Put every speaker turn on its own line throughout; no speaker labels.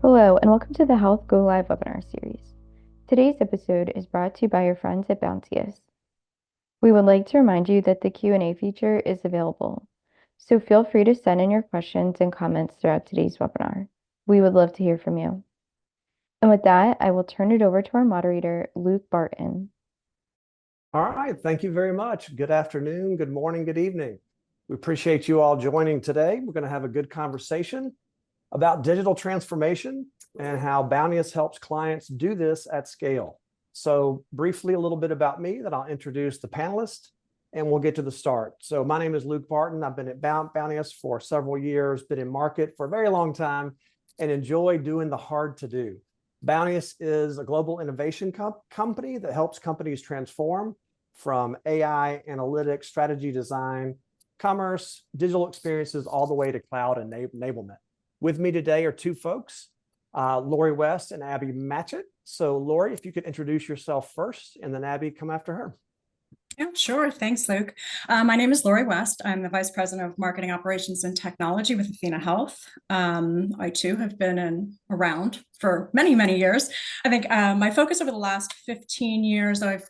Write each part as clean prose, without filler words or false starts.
Hello, and welcome to the Health Go Live webinar series. Today's episode is brought to you by your friends at Bounteous. We would like to remind you that the Q&A feature is available, so feel free to send in your questions and comments throughout today's webinar. We would love to hear from you. And with that, I will turn it over to our moderator, Luke Barton.
All right, thank you very much. Good afternoon, good morning, good evening. We appreciate you all joining today. We're going to have a good conversation about digital transformation and how Bounteous helps clients do this at scale. So briefly, a little bit about me, then I'll introduce the panelists and we'll get to the start. So my name is Luke Barton. I've been at Bounteous for several years, been in market for a very long time, and enjoy doing the hard to do. Bounteous is a global innovation company that helps companies transform from AI, analytics, strategy design, commerce, digital experiences, all the way to cloud enablement. With me today are two folks, Lori West and Abby Matchett. So Lori, if you could introduce yourself first, and then Abby, come after her.
Yeah, sure. Thanks, Luke. My name is Lori West. I'm the Vice President of Marketing Operations and Technology with Athena Health. I too have been around for many, many years. I think my focus over the last 15 years, I've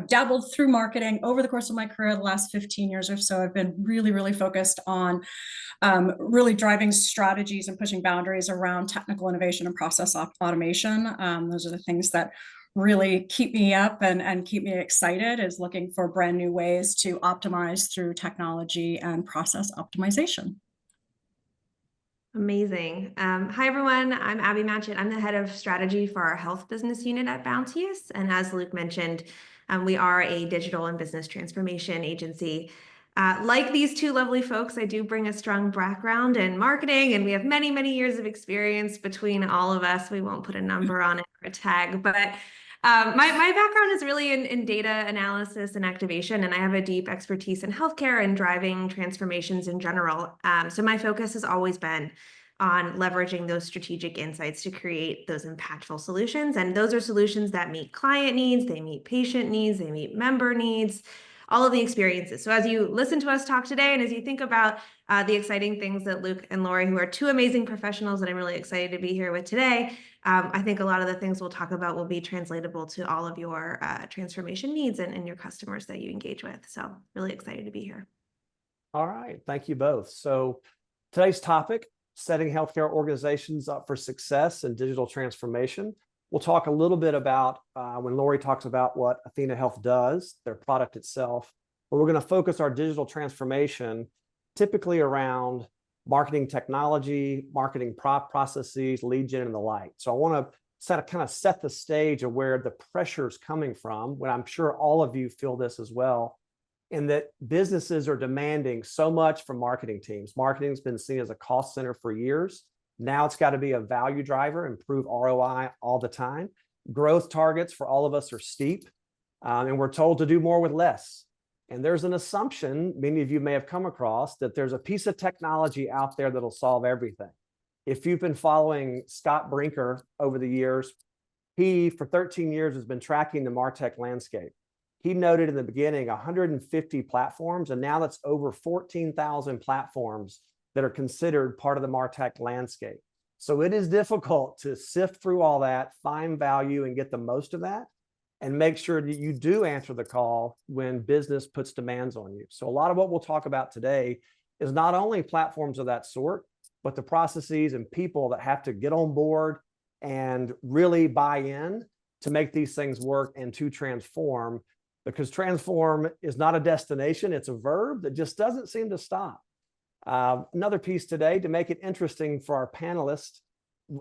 dabbled through marketing over the course of my career. The last 15 years or so, I've been really focused on really driving strategies and pushing boundaries around technical innovation and process automation. Those are the things that really keep me up and keep me excited, is looking for brand new ways to optimize through technology and process optimization.
Amazing. Hi, everyone. I'm Abby Matchett. I'm the head of strategy for our health business unit at Bounteous. And as Luke mentioned, we are a digital and business transformation agency. Like these two lovely folks, I do bring a strong background in marketing, and we have many years of experience between all of us. We won't put a number on it or a tag, but my background is really in data analysis and activation, and I have a deep expertise in healthcare and driving transformations in general. So my focus has always been on leveraging those strategic insights to create those impactful solutions. And those are solutions that meet client needs, they meet patient needs, they meet member needs, all of the experiences. So as you listen to us talk today, and as you think about the exciting things that Luke and Lori, who are two amazing professionals that I'm really excited to be here with today, I think a lot of the things we'll talk about will be translatable to all of your transformation needs and your customers that you engage with. So really excited to be here.
All right, thank you both. So today's topic, setting healthcare organizations up for success and digital transformation. We'll talk a little bit about when Lori talks about what Athena Health does, their product itself, but we're going to focus our digital transformation typically around marketing technology, marketing processes, lead gen, and the like. So I want to kind of set the stage of where the pressure is coming from, when I'm sure all of you feel this as well, in that businesses are demanding so much from marketing teams. Marketing's been seen as a cost center for years. Now it's got to be a value driver, improve ROI all the time. Growth targets for all of us are steep, and we're told to do more with less. And there's an assumption, many of you may have come across, that there's a piece of technology out there that'll solve everything. If you've been following Scott Brinker over the years, he, for 13 years, has been tracking the MarTech landscape. He noted in the beginning 150 platforms, and now that's over 14,000 platforms that are considered part of the MarTech landscape. So it is difficult to sift through all that, find value, and get the most of that, and make sure that you do answer the call when business puts demands on you. So a lot of what we'll talk about today is not only platforms of that sort, but the processes and people that have to get on board and really buy in to make these things work and to transform, because transform is not a destination, it's a verb that just doesn't seem to stop. Another piece today, to make it interesting for our panelists,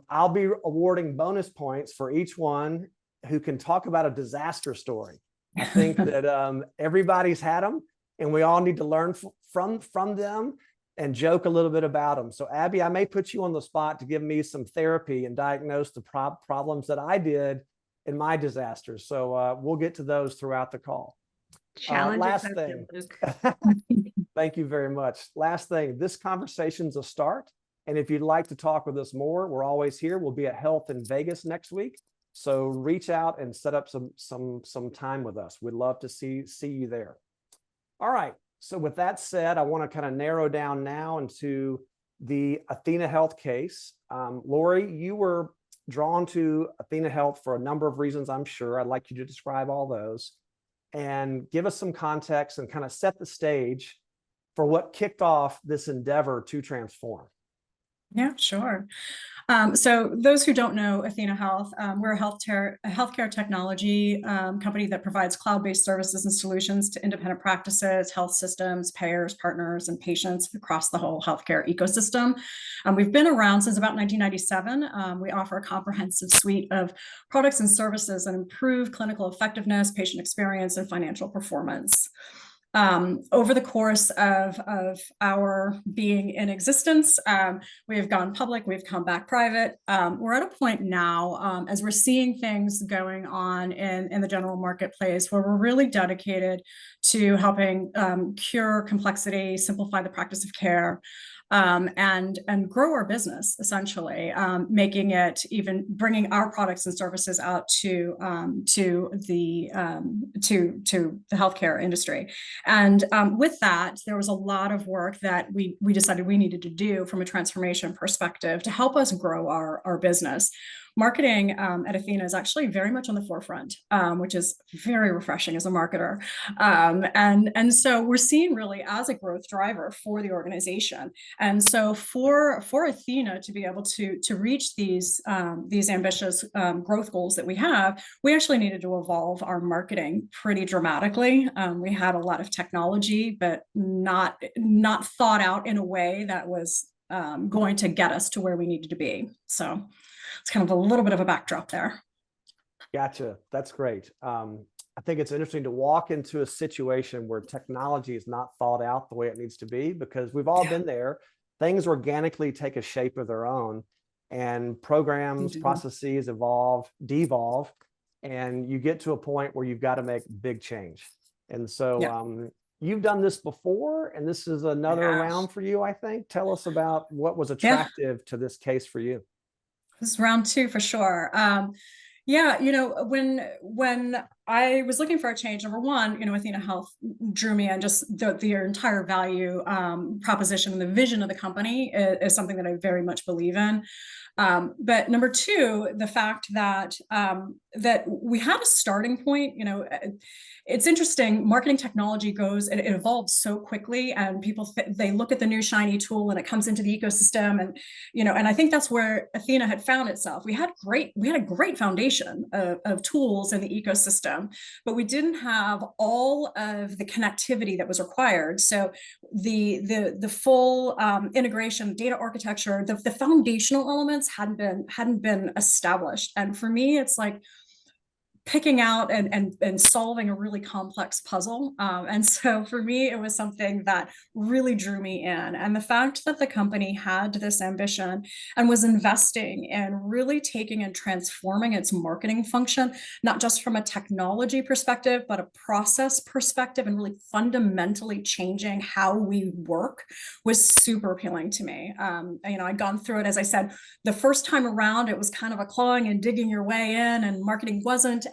I'll be awarding bonus points for each one who can talk about a disaster story. I think that everybody's had them, and we all need to learn from them and joke a little bit about them. So Abby, I may put you on the spot to give me some therapy and diagnose the problems that I did in my disasters. So we'll get to those throughout the call.
Challenge
last
accepted,
thing.
Luke.
Thank you very much. Last thing, this conversation's a start. And if you'd like to talk with us more, we're always here. We'll be at Health in Vegas next week. So reach out and set up some time with us. We'd love to see you there. All right. So with that said, I want to kind of narrow down now into the Athena Health case. Lori, you were drawn to Athena Health for a number of reasons, I'm sure. I'd like you to describe all those and give us some context and kind of set the stage for what kicked off this endeavor to transform.
Yeah, sure. So those who don't know Athena Health, we're a healthcare technology company that provides cloud-based services and solutions to independent practices, health systems, payers, partners, and patients across the whole healthcare ecosystem. We've been around since about 1997. We offer a comprehensive suite of products and services that improve clinical effectiveness, patient experience, and financial performance. Over the course of our being in existence, we have gone public, we've come back private. We're at a point now, as we're seeing things going on in the general marketplace, where we're really dedicated to helping cure complexity, simplify the practice of care, and grow our business, essentially, making it, even bringing our products and services out to the healthcare industry. And with that, there was a lot of work that we decided we needed to do from a transformation perspective to help us grow our business. Marketing at Athena is actually very much on the forefront, which is very refreshing as a marketer. And so we're seen really as a growth driver for the organization. And so for Athena to be able to reach these ambitious growth goals that we have, we actually needed to evolve our marketing pretty dramatically. We had a lot of technology, but not thought out in a way that was going to get us to where we needed to be. So it's kind of a little bit of a backdrop there.
Gotcha. That's great. I think it's interesting to walk into a situation where technology is not thought out the way it needs to be, because we've all been there. Things organically take a shape of their own, and programs, processes evolve, devolve, and you get to a point where you've got to make big change. And so you've done this before, and this is another round for you, I think. Tell us about what was attractive to this case for you.
This is round two for sure. When I was looking for a change, number one, Athena Health drew me in. Just the entire value proposition and the vision of the company is something that I very much believe in. But number two, the fact that that we had a starting point. It's interesting. Marketing technology it evolves so quickly, and people they look at the new shiny tool and it comes into the ecosystem, and I think that's where Athena had found itself. We had a great foundation of tools in the ecosystem, but we didn't have all of the connectivity that was required. So the full integration, data architecture, the foundational elements hadn't been established. And for me, it's like picking out and solving a really complex puzzle. And so for me, it was something that really drew me in. And the fact that the company had this ambition and was investing in really taking and transforming its marketing function, not just from a technology perspective, but a process perspective, and really fundamentally changing how we work, was super appealing to me. I'd gone through it, as I said, the first time around, it was kind of a clawing and digging your way in, and marketing wasn't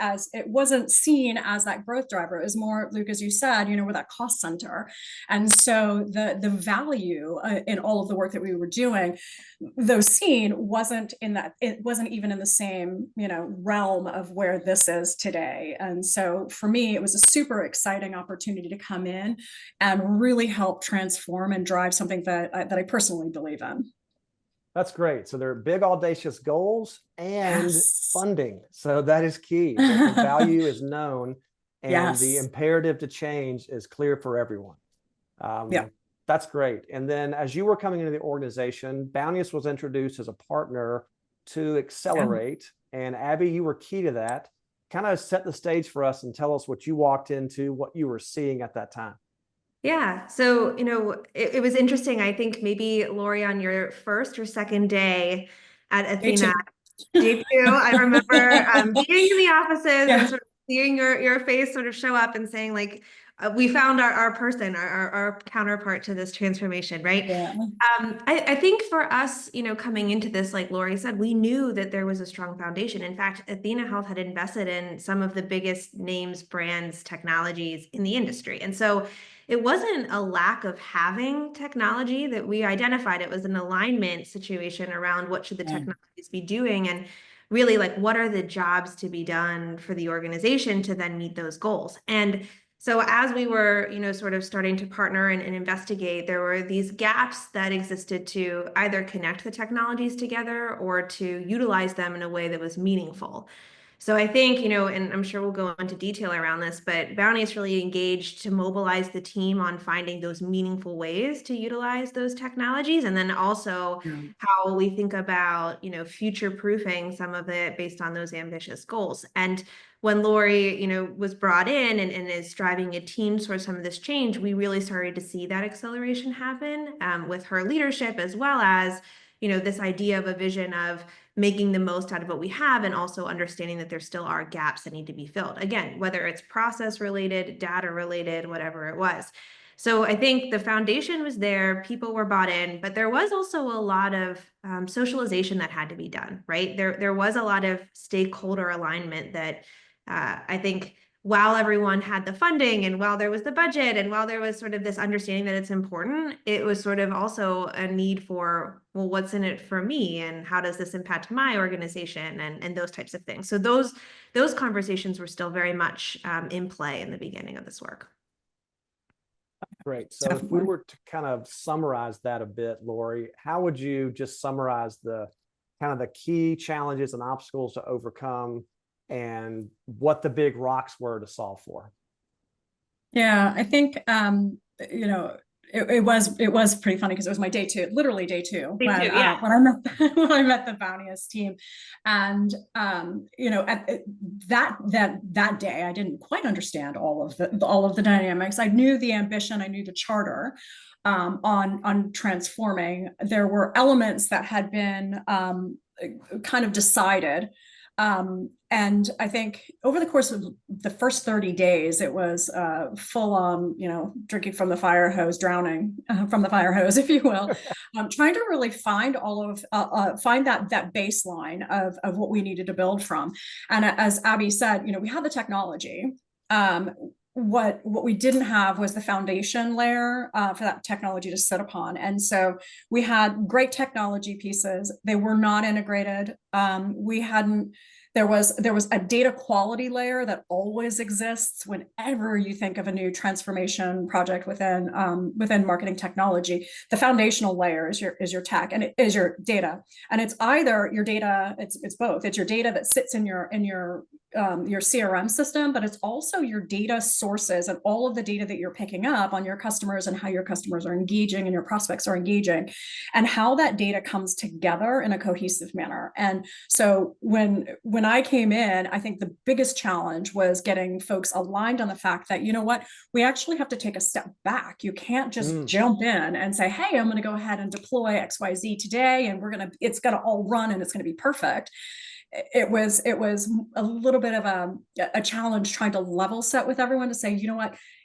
seen as that growth driver. It was more, Luke, as you said, we're that cost center. And so the value in all of the work that we were doing, though seen, wasn't even in the same, realm of where this is today. And so for me, it was a super exciting opportunity to come in and really help transform and drive something that I personally believe in.
That's great. So there are big, audacious goals and funding. So that is key. The value is known, and the imperative to change is clear for everyone. That's great. And then as you were coming into the organization, Bounteous was introduced as a partner to accelerate. And Abby, you were key to that. Kind of set the stage for us and tell us what you walked into, what you were seeing at that time.
Yeah. So, it was interesting. I think maybe, Lori, on your first or second day at Athena, day two, I remember being in the offices and sort of seeing your face sort of show up and saying, like, we found our person, our counterpart to this transformation, right?
Yeah.
I think for us, coming into this, like Lori said, we knew that there was a strong foundation. In fact, Athena Health had invested in some of the biggest names, brands, technologies in the industry. And so it wasn't a lack of having technology that we identified. It was an alignment situation around what should the technologies be doing, and really like what are the jobs to be done for the organization to then meet those goals. And so as we were, sort of starting to partner and investigate, there were these gaps that existed to either connect the technologies together or to utilize them in a way that was meaningful. So I think, and I'm sure we'll go into detail around this, but Bounty is really engaged to mobilize the team on finding those meaningful ways to utilize those technologies. And then also how we think about, future proofing some of it based on those ambitious goals. And when Lori, was brought in and is driving a team towards some of this change, we really started to see that acceleration happen with her leadership, as well as, this idea of a vision of making the most out of what we have, and also understanding that there still are gaps that need to be filled. Again, whether it's process related, data related, whatever it was. So I think the foundation was there, people were bought in, but there was also a lot of socialization that had to be done, right? There was a lot of stakeholder alignment that I think while everyone had the funding and while there was the budget and while there was sort of this understanding that it's important, it was sort of also a need for, well, what's in it for me and how does this impact my organization and those types of things. So those conversations were still very much in play in the beginning of this work.
Great. So if we were to kind of summarize that a bit, Lori, how would you just summarize the kind of the key challenges and obstacles to overcome and what the big rocks were to solve for?
Yeah, I think it was pretty funny because it was my day two, literally day two, when I met the Bounteous team, and at that day I didn't quite understand all of the dynamics. I knew the ambition, I knew the charter on transforming. There were elements that had been kind of decided. And I think over the course of the first 30 days, it was full on, drinking from the fire hose, drowning from the fire hose, if you will, trying to really find find that baseline of what we needed to build from. And as Abby said, we had the technology. What we didn't have was the foundation layer for that technology to sit upon. And so we had great technology pieces. They were not integrated. There was a data quality layer that always exists whenever you think of a new transformation project within marketing technology. The foundational layer is your tech, and it is your data. And it's either your data, it's both. It's your data that sits in your CRM system, but it's also your data sources and all of the data that you're picking up on your customers and how your customers are engaging and your prospects are engaging, and how that data comes together in a cohesive manner. And so when I came in, I think the biggest challenge was getting folks aligned on the fact that, we actually have to take a step back. You can't just jump in and say, hey, I'm going to go ahead and deploy XYZ today, and it's going to all run and it's going to be perfect. It was a little bit of a challenge trying to level set with everyone to say,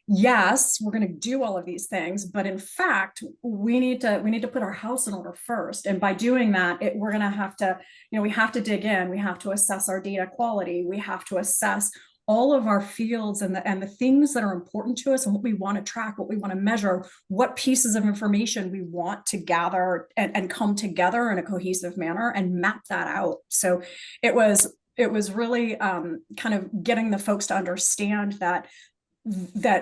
yes, we're going to do all of these things, but in fact, we need to put our house in order first. And by doing that, we're going to have to, we have to dig in. We have to assess our data quality. We have to assess all of our fields and the things that are important to us and what we want to track, what we want to measure, what pieces of information we want to gather and come together in a cohesive manner and map that out. So it was really kind of getting the folks to understand that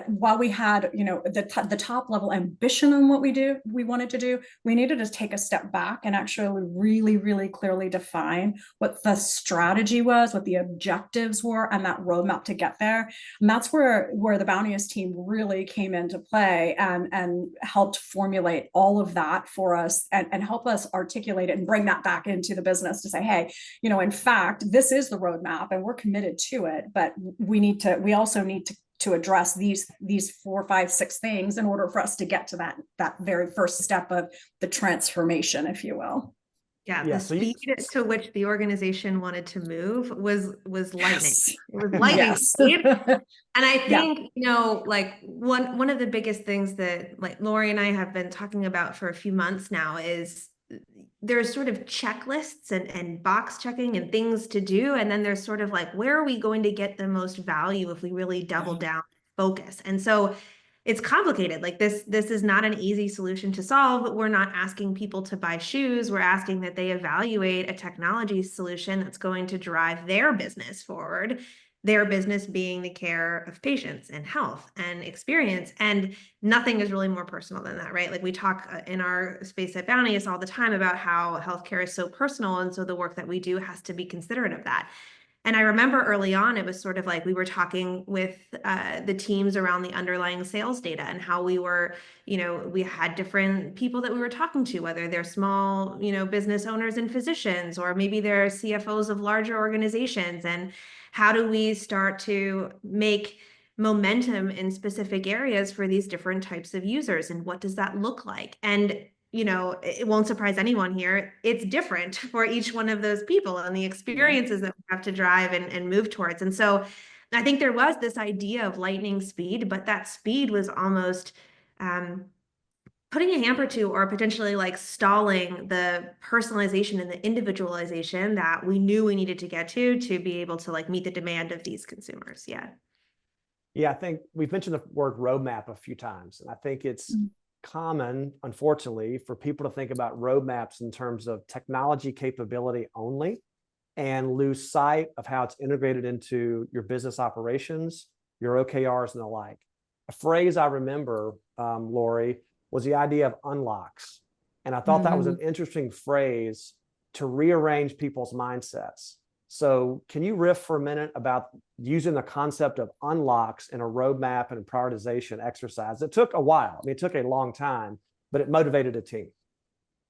while we had, the top level ambition on what we wanted to do, we needed to take a step back and actually really, really clearly define what the strategy was, what the objectives were, and that roadmap to get there. And that's where the Bounteous team really came into play and helped formulate all of that for us and help us articulate it and bring that back into the business to say, hey, in fact, this is the roadmap and we're committed to it, but we also need to address these 4, 5, 6 things in order for us to get to that very first step of the transformation, if you will.
Yeah,
Yeah.
the
So you,
speed to which the organization wanted to move was lightning.
Yes.
It was lightning
Yes.
speed. And I
Yeah.
think, like one of the biggest things that like Lori and I have been talking about for a few months now is there's sort of checklists and box checking and things to do. And then there's sort of like, where are we going to get the most value if we really double down, focus? And so it's complicated. Like this is not an easy solution to solve. We're not asking people to buy shoes. We're asking that they evaluate a technology solution that's going to drive their business forward, their business being the care of patients and health and experience. And nothing is really more personal than that, right? Like we talk in our space at Bounteous all the time about how healthcare is so personal. And so the work that we do has to be considerate of that. And I remember early on, it was sort of like we were talking with the teams around the underlying sales data and how we were, we had different people that we were talking to, whether they're small, business owners and physicians, or maybe they're CFOs of larger organizations. And how do we start to make momentum in specific areas for these different types of users? And what does that look like? And it won't surprise anyone here. It's different for each one of those people and the experiences that we have to drive and move towards. And so I think there was this idea of lightning speed, but that speed was almost putting a hamper to or potentially like stalling the personalization and the individualization that we knew we needed to get to be able to like meet the demand of these consumers. Yeah.
Yeah, I think we've mentioned the word roadmap a few times, and I think it's common, unfortunately, for people to think about roadmaps in terms of technology capability only and lose sight of how it's integrated into your business operations, your OKRs, and the like. A phrase I remember, Lori, was the idea of unlocks. And I thought that was an interesting phrase to rearrange people's mindsets. So can you riff for a minute about using the concept of unlocks in a roadmap and a prioritization exercise? It took a while. I mean, it took a long time, but it motivated a team.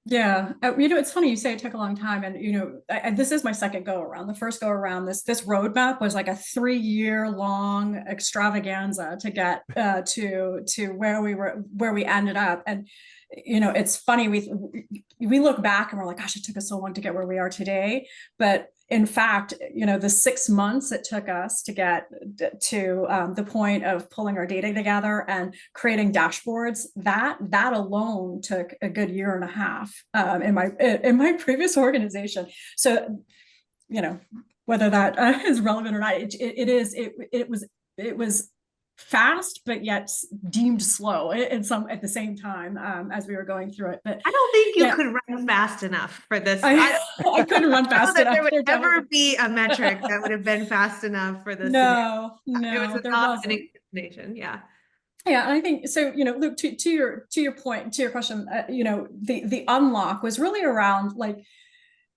Yeah, it's funny you say it took a long time, and this is my second go around. The first go around, this roadmap was like a 3-year long extravaganza to get to where we ended up. And it's funny, we look back and we're like, gosh, it took us so long to get where we are today. But in fact, the 6 months it took us to get to the point of pulling our data together and creating dashboards, that alone took a good 1.5 years in my previous organization. So, whether that is relevant or not, it was fast, but yet deemed slow at the same time as we were going through it. But
I don't think you could run fast enough for this.
I couldn't run fast enough.
There would never be a metric that would have been fast enough for this.
No,
it was
there
an
wasn't.
destination. Yeah.
Yeah, and I think so. Luke, to your point, to your question, the unlock was really around like,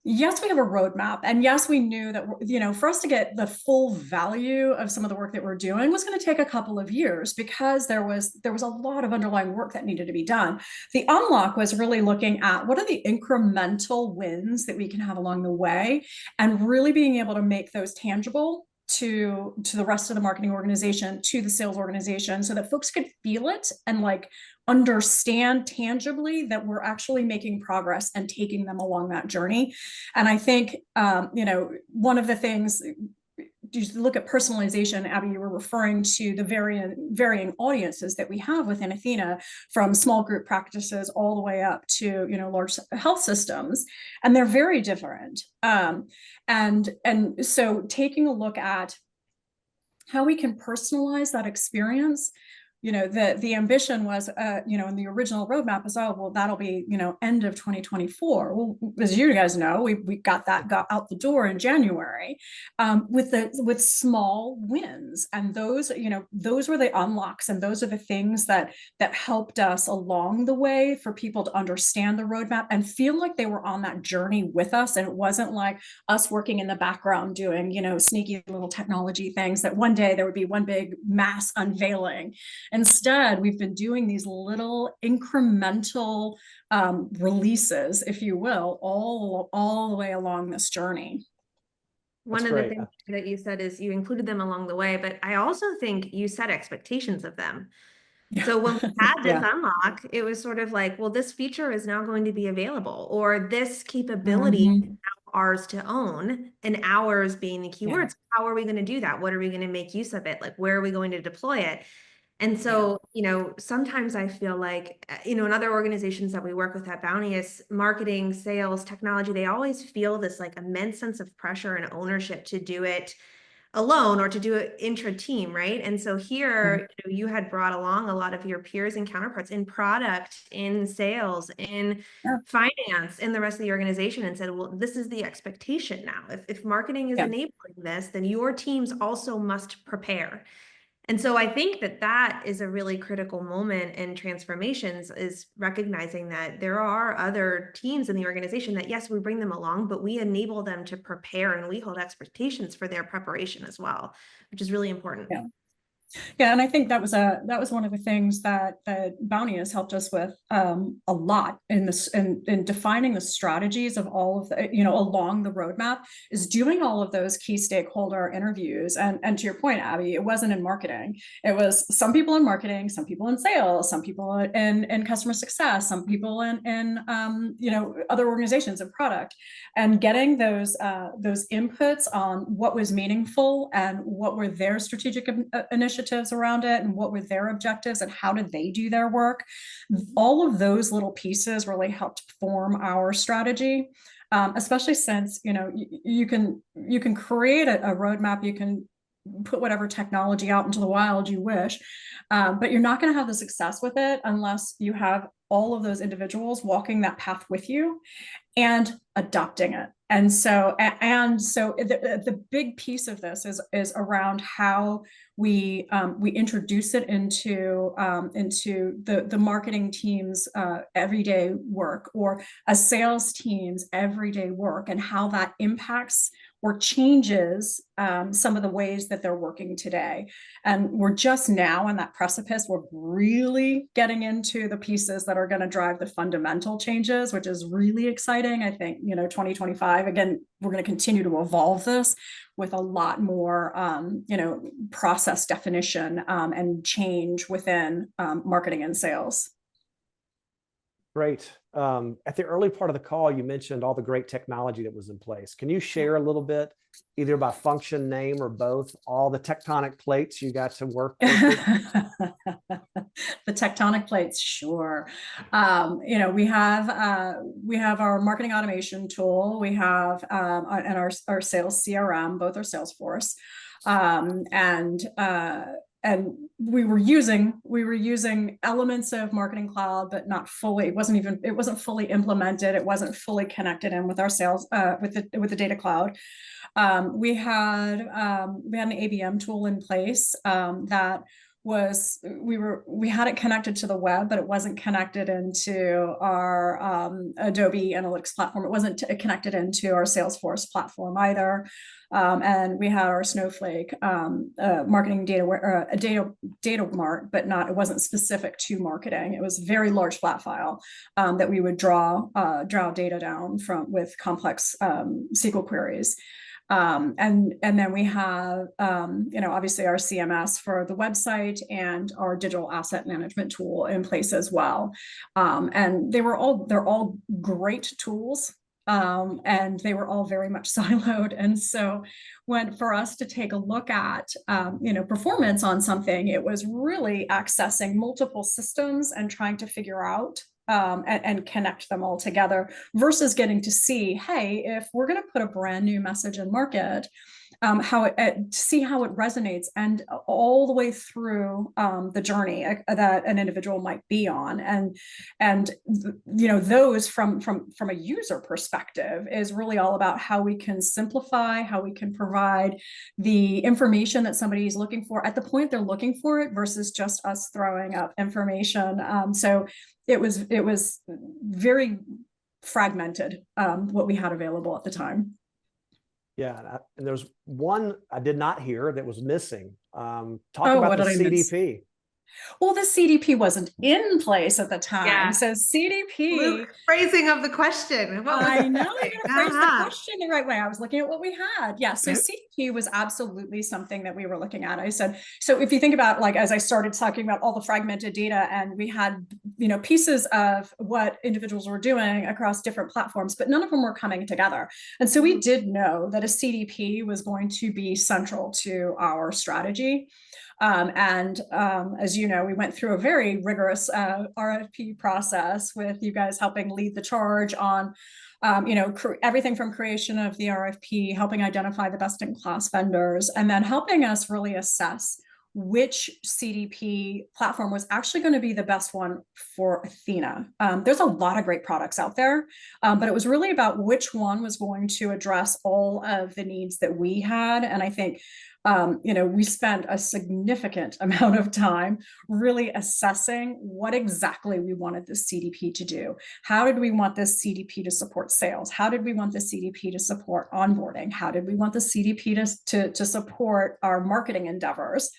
yes, we have a roadmap, and yes, we knew that for us to get the full value of some of the work that we're doing was going to take a couple of years because there was a lot of underlying work that needed to be done. The unlock was really looking at what are the incremental wins that we can have along the way, and really being able to make those tangible to the rest of the marketing organization, to the sales organization, so that folks could feel it and like understand tangibly that we're actually making progress and taking them along that journey. And I think, one of the things, you look at personalization, Abby, you were referring to the varying audiences that we have within Athena, from small group practices all the way up to, large health systems, and they're very different. And so taking a look at how we can personalize that experience. The ambition was, in the original roadmap was, that'll be, end of 2024. Well, as you guys know, we got out the door in January, with small wins. And those were the unlocks, and those are the things that helped us along the way for people to understand the roadmap and feel like they were on that journey with us. And it wasn't like us working in the background doing, sneaky little technology things that one day there would be one big mass unveiling. Instead, we've been doing these little incremental releases, if you will, all the way along this journey.
One of the things that you said is you included them along the way, but I also think you set expectations of them. So when we had this
Yeah.
unlock, it was sort of like, well, this feature is now going to be available, or this capability is
Mhm.
now ours to own, and ours being the
Yeah.
keywords. How are we going to do that? What are we going to make use of it? Like, where are we going to deploy it? And
Yeah.
so, sometimes I feel like, in other organizations that we work with at Bounteous, marketing, sales, technology, they always feel this like immense sense of pressure and ownership to do it alone or to do it intra-team, right? And so
Yeah.
here, you had brought along a lot of your peers and counterparts in product, in sales, in
Yeah.
finance, in the rest of the organization, and said, well, this is the expectation now. If marketing is
Yeah.
enabling this, then your teams also must prepare. And so I think that is a really critical moment in transformations, is recognizing that there are other teams in the organization that, yes, we bring them along, but we enable them to prepare, and we hold expectations for their preparation as well, which is really important.
Yeah. Yeah, and I think that was one of the things that Bounty has helped us with a lot in this in defining the strategies of all of the along the roadmap, is doing all of those key stakeholder interviews. And to your point, Abby, it wasn't in marketing. It was some people in marketing, some people in sales, some people in customer success, some people in other organizations and product, and getting those inputs on what was meaningful and what were their strategic initiatives around it and what were their objectives and how did they do their work. All of those little pieces really helped form our strategy. Especially since you can create a roadmap, you can put whatever technology out into the wild you wish, but you're not going to have the success with it unless you have all of those individuals walking that path with you and adopting it. And so the big piece of this is around how we introduce it into the marketing team's everyday work, or a sales team's everyday work, and how that impacts or changes some of the ways that they're working today. And we're just now on that precipice. We're really getting into the pieces that are going to drive the fundamental changes, which is really exciting. I think 2025, again, we're going to continue to evolve this with a lot more process definition and change within marketing and sales.
Great. At the early part of the call, you mentioned all the great technology that was in place. Can you share a little bit, either by function, name, or both, all the tectonic plates you got to work with?
The tectonic plates, sure. We have our marketing automation tool. We have and our sales CRM, both are Salesforce, and we were using elements of Marketing Cloud, but not fully. It wasn't fully implemented. It wasn't fully connected in with our sales with the Data Cloud. We had an ABM tool in place that we had it connected to the web, but it wasn't connected into our Adobe Analytics platform. It wasn't connected into our Salesforce platform either. And we had our Snowflake marketing data mart, but it wasn't specific to marketing. It was a very large flat file that we would draw data down from with complex SQL queries. And then we have, obviously our CMS for the website and our digital asset management tool in place as well. And they're all great tools. And they were all very much siloed. And so for us to take a look at, performance on something, it was really accessing multiple systems and trying to figure out and connect them all together, versus getting to see, hey, if we're going to put a brand new message in market, see how it resonates, and all the way through the journey that an individual might be on, and those from a user perspective is really all about how we can simplify, how we can provide the information that somebody is looking for at the point they're looking for it, versus just us throwing up information. So it was very fragmented, what we had available at the time.
Yeah, and there's one I did not hear that was missing. Talk
Oh,
about
what
the
did I miss?
CDP.
Well, the CDP wasn't in place at the time.
Yeah.
So CDP.
Luke, phrasing of the question.
I know you're going to phrase the
Uh-huh.
question the right way. I was looking at what we had. Yeah. So CDP was absolutely something that we were looking at. I said, so if you think about, like, as I started talking about all the fragmented data, and we had, pieces of what individuals were doing across different platforms, but none of them were coming together. And so we did know that a CDP was going to be central to our strategy. As you know, we went through a very rigorous RFP process with you guys helping lead the charge on, everything from creation of the RFP, helping identify the best in class vendors, and then helping us really assess which CDP platform was actually going to be the best one for Athena. There's a lot of great products out there, but it was really about which one was going to address all of the needs that we had. And I think we spent a significant amount of time really assessing what exactly we wanted this CDP to do. How did we want this CDP to support sales? How did we want the CDP to support onboarding? How did we want the CDP to support our marketing endeavors?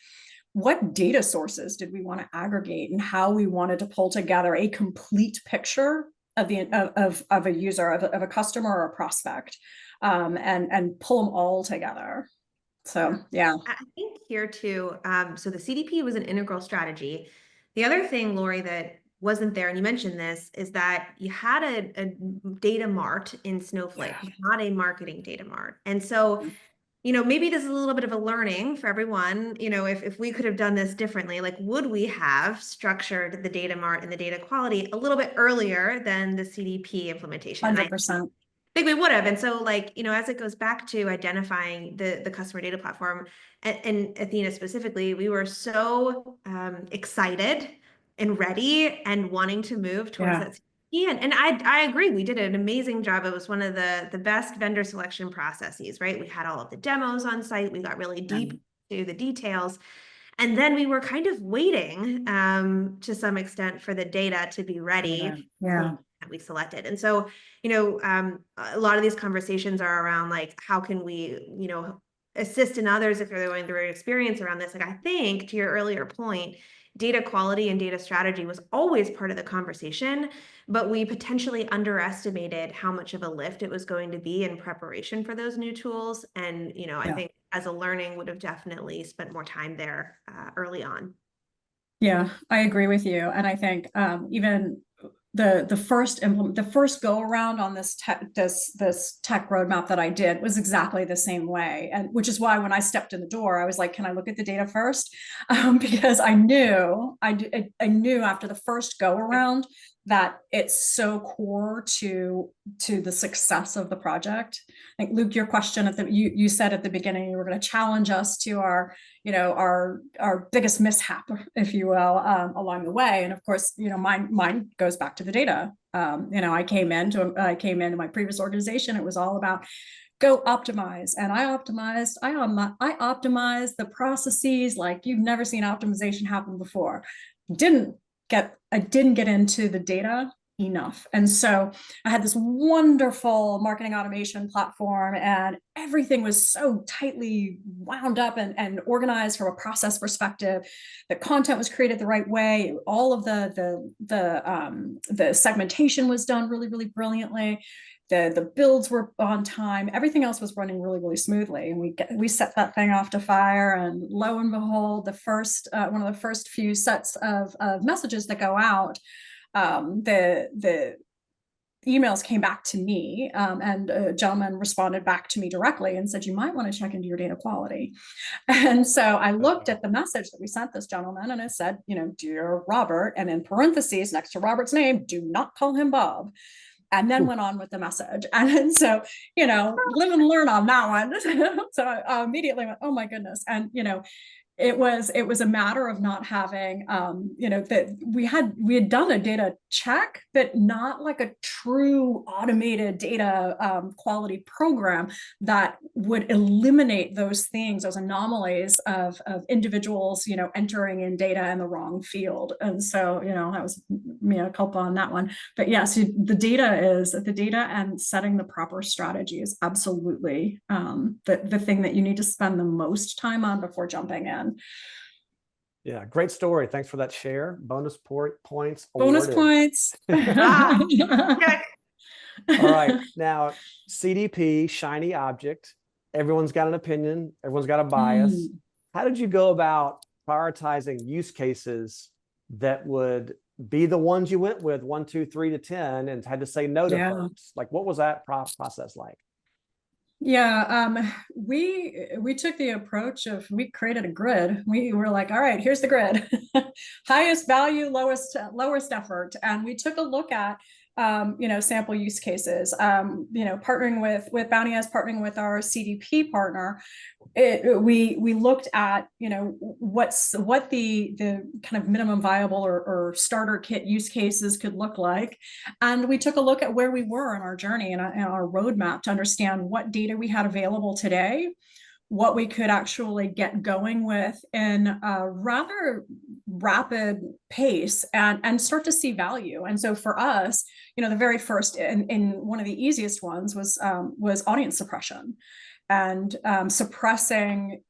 What data sources did we want to aggregate, and how we wanted to pull together a complete picture of a user, of a customer or a prospect, and pull them all together. So, yeah.
I think here too, so the CDP was an integral strategy. The other thing, Lori, that wasn't there, and you mentioned this, is that you had a data mart in Snowflake, not a marketing data mart. And so, maybe this is a little bit of a learning for everyone. If we could have done this differently, like, would we have structured the data mart and the data quality a little bit earlier than the CDP implementation?
100%.
I think we would have. And so, as it goes back to identifying the customer data platform and Athena specifically, we were so excited and ready and wanting to move towards that. And I agree, we did an amazing job. It was one of the best vendor selection processes, right? We had all of the demos on site. We got really deep into the details. And then we were kind of waiting to some extent for the data to be ready. That we selected. And so, a lot of these conversations are around, like, how can we, assist in others if they're going through an experience around this. Like, I think, to your earlier point, data quality and data strategy was always part of the conversation, but we potentially underestimated how much of a lift it was going to be in preparation for those new tools. And, I think as a learning would have definitely spent more time there early on.
Yeah, I agree with you. And I think even the first go around on this tech roadmap that I did was exactly the same way, and which is why when I stepped in the door, I was like, "Can I look at the data first?" Because I knew after the first go around that it's so core to the success of the project. Like, Luke, your question you said at the beginning, you were going to challenge us to our biggest mishap, if you will, along the way. And of course, mine goes back to the data. I came into my previous organization. It was all about go optimize, and I optimized the processes like you've never seen optimization happen before. I didn't get into the data enough. And so I had this wonderful marketing automation platform, and everything was so tightly wound up and organized from a process perspective. The content was created the right way. All of the segmentation was done really, really brilliantly. The builds were on time. Everything else was running really, really smoothly. And we set that thing off to fire. And lo and behold, one of the first few sets of messages that go out, the emails came back to me, and a gentleman responded back to me directly and said, "You might want to check into your data quality." And so I looked at the message that we sent this gentleman, and it said, "Dear Robert," and in parentheses next to Robert's name, "Do not call him Bob." And then went on with the message. And so, live and learn on that one. So I immediately went, "Oh my goodness." And, it was a matter of not having, that we had done a data check, but not like a true automated data quality program that would eliminate those things, those anomalies of individuals, entering in data in the wrong field. And so, that was a culpa on that one. But yes, the data and setting the proper strategy is absolutely the thing that you need to spend the most time on before jumping in.
Yeah, great story. Thanks for that share. Bonus points
Bonus
awarded.
points.
Ah, check.
All right. Now, CDP, shiny object. Everyone's got an opinion. Everyone's got a bias. How did you go about prioritizing use cases that would be the ones you went with 1, 2, 3 to 10 and had to say no to folks? Like, what was that process like?
Yeah, we took the approach of, we created a grid. We were like, all right, here's the grid. Highest value, lowest effort. And we took a look at sample use cases. Partnering with Bounty as partnering with our CDP partner, we looked at what the kind of minimum viable or starter kit use cases could look like, and we took a look at where we were in our journey and our roadmap to understand what data we had available today, what we could actually get going with in a rather rapid pace, and start to see value. And so for us, the very first and one of the easiest ones was audience suppression, and suppressing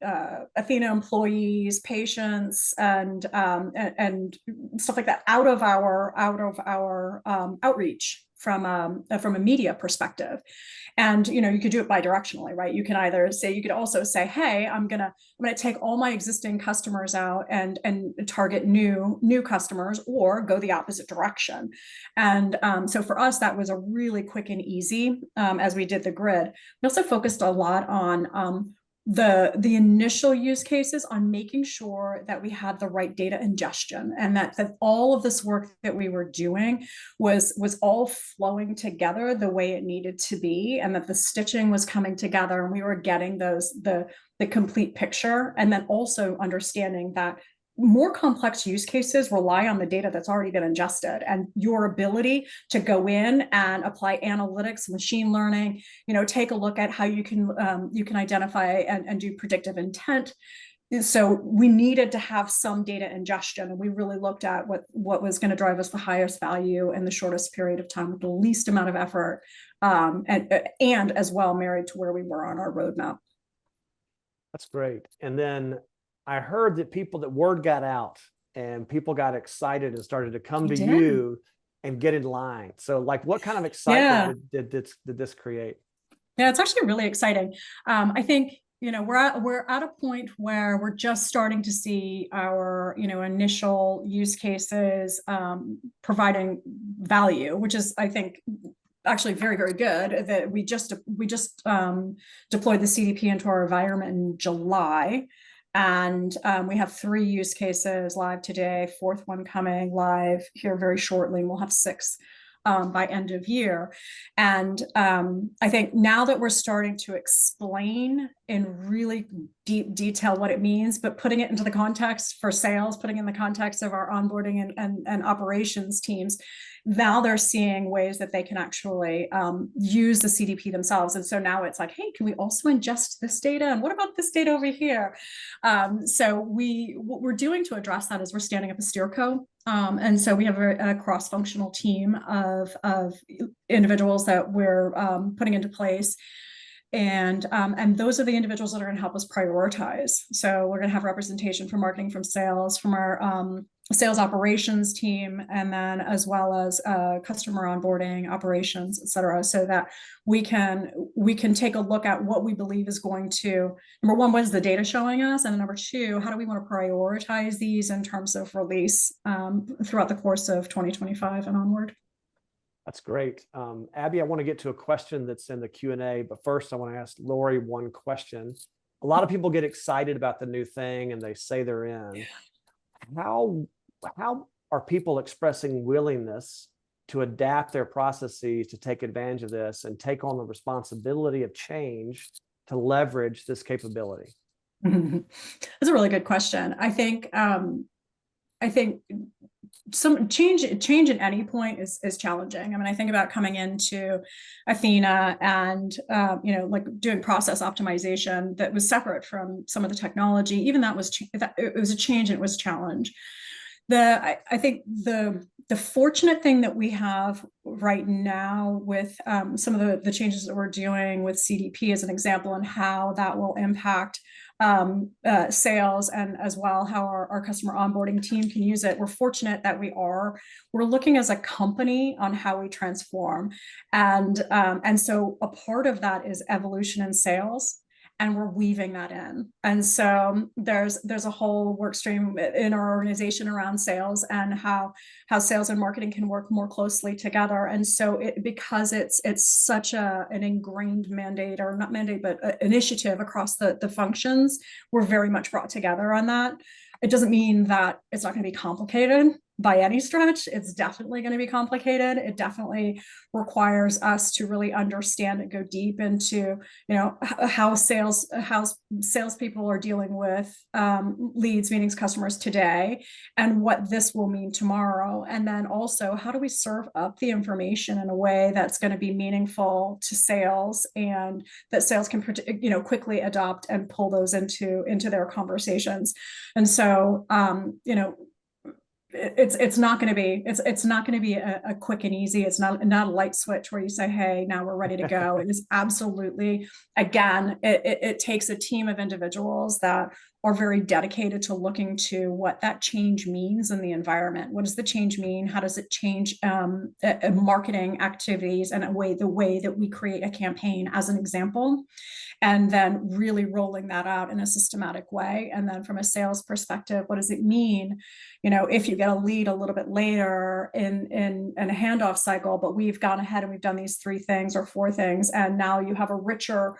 Athena employees, patients, and stuff like that out of our outreach from a media perspective. And you could do it bidirectionally, right? You could also say, hey, I'm gonna take all my existing customers out and target new customers, or go the opposite direction. And so for us, that was a really quick and easy as we did the grid. We also focused a lot on the initial use cases, on making sure that we had the right data ingestion, and that all of this work that we were doing was all flowing together the way it needed to be, and that the stitching was coming together, and we were getting the complete picture. And then also understanding that more complex use cases rely on the data that's already been ingested, and your ability to go in and apply analytics, machine learning, take a look at how you can identify and do predictive intent. So we needed to have some data ingestion, and we really looked at what was going to drive us the highest value in the shortest period of time with the least amount of effort, and as well married to where we were on our roadmap.
That's great. And then I heard that word got out and people got excited and started to come to you and get in line. So like, what kind of excitement did this create?
Yeah, it's actually really exciting. I think, we're at a point where we're just starting to see our, initial use cases providing value, which is, I think, actually very, very good. That we just deployed the CDP into our environment in July. And we have 3 use cases live today, 4th one coming live here very shortly. We'll have 6 by end of year. And I think now that we're starting to explain in really deep detail what it means, but putting it into the context for sales, putting in the context of our onboarding and operations teams, now they're seeing ways that they can actually use the CDP themselves. And so now it's like, hey, can we also ingest this data? And what about this data over here? So what we're doing to address that is we're standing up a steerco. And so we have a cross-functional team of individuals that we're putting into place. And those are the individuals that are going to help us prioritize. So we're going to have representation from marketing, from sales, from our sales operations team, and then as well as customer onboarding, operations, et cetera, so that we can take a look at what we believe is going to, number one, what is the data showing us? And number 2, how do we want to prioritize these in terms of release throughout the course of 2025 and onward?
That's great. Abby, I want to get to a question that's in the Q&A, but first I want to ask Lori one question. A lot of people get excited about the new thing and they say they're in. How are people expressing willingness to adapt their processes to take advantage of this and take on the responsibility of change to leverage this capability?
That's a really good question. I think some change at any point is challenging. I mean, I think about coming into Athena and like doing process optimization that was separate from some of the technology. Even that was it was a change and it was a challenge. I think the fortunate thing that we have right now with some of the changes that we're doing with CDP as an example, and how that will impact sales, and as well how our customer onboarding team can use it. We're fortunate that we're looking as a company on how we transform, and so a part of that is evolution in sales, and we're weaving that in. And so there's a whole work stream in our organization around sales, and how sales and marketing can work more closely together. And so because it's such an ingrained mandate, or not mandate, but initiative across the functions, we're very much brought together on that. It doesn't mean that it's not going to be complicated by any stretch. It's definitely going to be complicated. It definitely requires us to really understand and go deep into, how salespeople are dealing with leads, meetings, customers today, and what this will mean tomorrow. And then also, how do we serve up the information in a way that's going to be meaningful to sales, and that sales can, quickly adopt and pull those into their conversations. And so, it's not going to be a quick and easy. It's not a light switch where you say, hey, now we're ready to go. It is absolutely, again, it takes a team of individuals that are very dedicated to looking to what that change means in the environment. What does the change mean? How does it change marketing activities, and the way that we create a campaign, as an example, and then really rolling that out in a systematic way. And then from a sales perspective, what does it mean, if you get a lead a little bit later in a handoff cycle, but we've gone ahead and we've done these 3 things or 4 things, and now you have a richer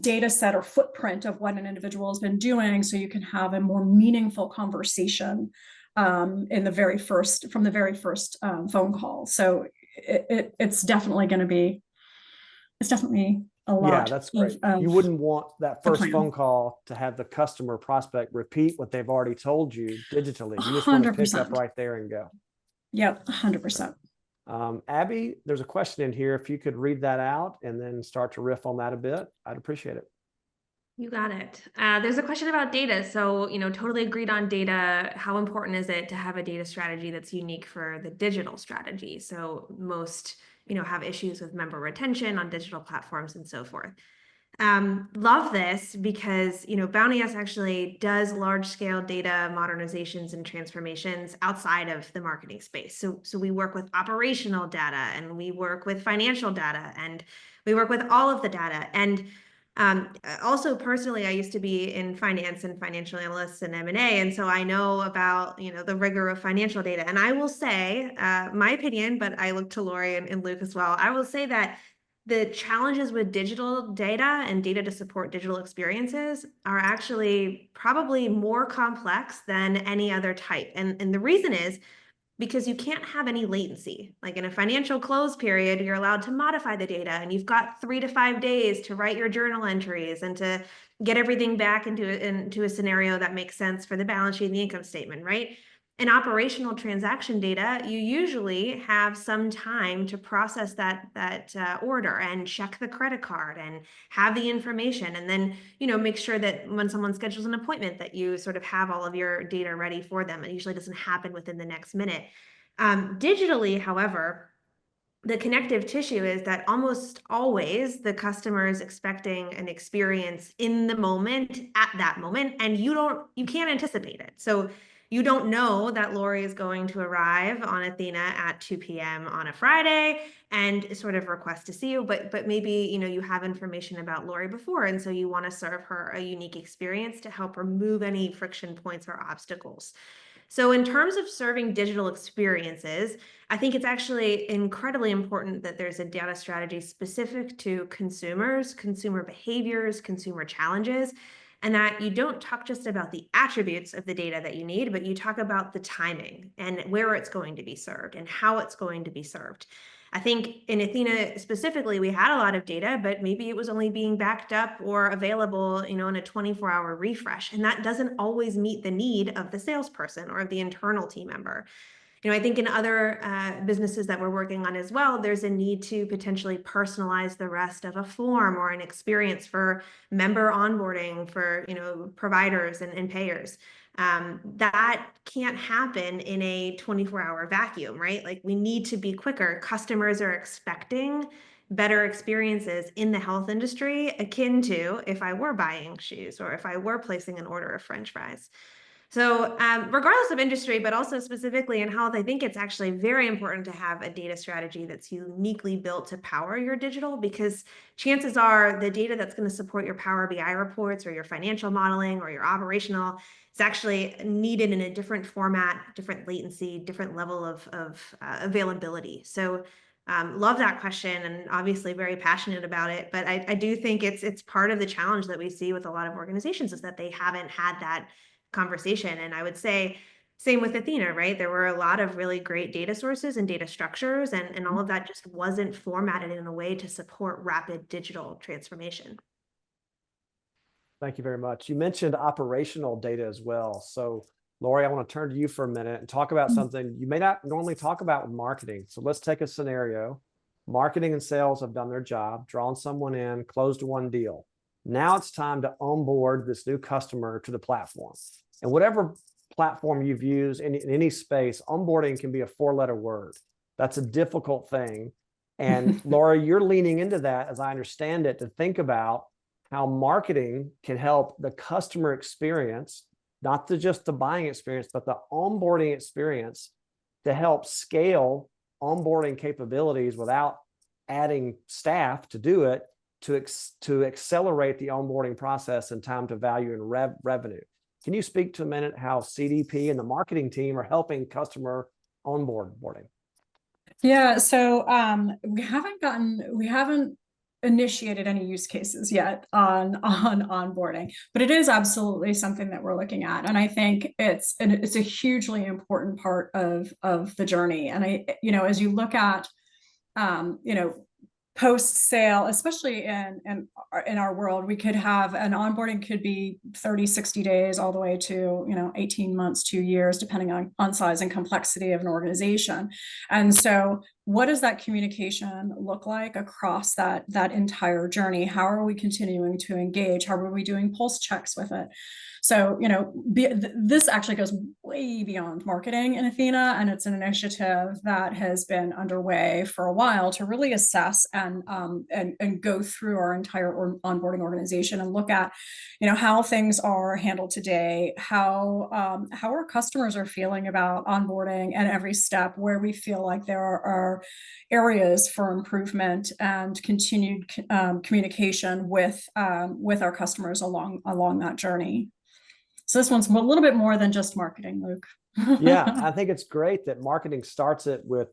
data set or footprint of what an individual has been doing, so you can have a more meaningful conversation from the very first phone call. So it's definitely going to be, it's definitely a lot.
Yeah, that's great. You wouldn't want that first phone call to have the customer prospect repeat what they've already told you digitally. You just want to pick up right there and go.
Yep, 100%.
Abby, there's a question in here. If you could read that out and then start to riff on that a bit, I'd appreciate it.
You got it. There's a question about data. So, totally agreed on data. How important is it to have a data strategy that's unique for the digital strategy? So most, have issues with member retention on digital platforms and so forth. Love this because, Bounteous actually does large-scale data modernizations and transformations outside of the marketing space. So we work with operational data, and we work with financial data, and we work with all of the data. And also personally, I used to be in finance and financial analysts and M&A, and so I know about the rigor of financial data. And I will say, my opinion, but I look to Lori and Luke as well. I will say that the challenges with digital data and data to support digital experiences are actually probably more complex than any other type. And the reason is because you can't have any latency. Like in a financial close period, you're allowed to modify the data, and you've got 3 to 5 days to write your journal entries and to get everything back into a scenario that makes sense for the balance sheet and the income statement, right? In operational transaction data, you usually have some time to process that order and check the credit card and have the information, and then make sure that when someone schedules an appointment that you sort of have all of your data ready for them. It usually doesn't happen within the next minute. Digitally, however, the connective tissue is that almost always the customer is expecting an experience in the moment, at that moment, and you can't anticipate it. So you don't know that Lori is going to arrive on Athena at 2 p.m. on a Friday and sort of request to see you, but maybe you have information about Lori before, and so you want to serve her a unique experience to help remove any friction points or obstacles. So in terms of serving digital experiences, I think it's actually incredibly important that there's a data strategy specific to consumers, consumer behaviors, consumer challenges, and that you don't talk just about the attributes of the data that you need, but you talk about the timing and where it's going to be served and how it's going to be served. I think in Athena specifically, we had a lot of data, but maybe it was only being backed up or available, in a 24-hour refresh. And that doesn't always meet the need of the salesperson or of the internal team member. I think in other businesses that we're working on as well, there's a need to potentially personalize the rest of a form or an experience for member onboarding for, providers and payers. That can't happen in a 24-hour vacuum, right? Like, we need to be quicker. Customers are expecting better experiences in the health industry, akin to if I were buying shoes or if I were placing an order of French fries. So regardless of industry, but also specifically in health, I think it's actually very important to have a data strategy that's uniquely built to power your digital, because chances are the data that's going to support your Power BI reports or your financial modeling or your operational is actually needed in a different format, different latency, different level of availability. So love that question, and obviously very passionate about it. But I do think it's part of the challenge that we see with a lot of organizations, is that they haven't had that conversation. And I would say same with Athena, right? There were a lot of really great data sources and data structures, and all of that just wasn't formatted in a way to support rapid digital transformation.
Thank you very much. You mentioned operational data as well. So Lori, I want to turn to you for a minute and talk about something you may not normally talk about with marketing. So let's take a scenario. Marketing and sales have done their job, drawn someone in, closed one deal. Now it's time to onboard this new customer to the platform. And whatever platform you've used in any space, onboarding can be a 4-letter word. That's a difficult thing. And Laura, you're leaning into that, as I understand it, to think about how marketing can help the customer experience, not just the buying experience, but the onboarding experience, to help scale onboarding capabilities without adding staff to do it, to accelerate the onboarding process and time to value and revenue. Can you speak to a minute how CDP and the marketing team are helping customer onboarding?
Yeah, so we haven't initiated any use cases yet on onboarding, but it is absolutely something that we're looking at, and I think it's a hugely important part of the journey. And as you look at post sale, especially in our world, we could have an onboarding could be 30, 60 days all the way to 18 months, 2 years, depending on size and complexity of an organization. And so what does that communication look like across that entire journey? How are we continuing to engage? How are we doing pulse checks with it? So, this actually goes way beyond marketing in Athena, and it's an initiative that has been underway for a while to really assess and go through our entire onboarding organization and look at, how things are handled today, how our customers are feeling about onboarding, and every step where we feel like there are areas for improvement and continued communication with our customers along that journey. So this one's a little bit more than just marketing, Luke.
Yeah, I think it's great that marketing starts it with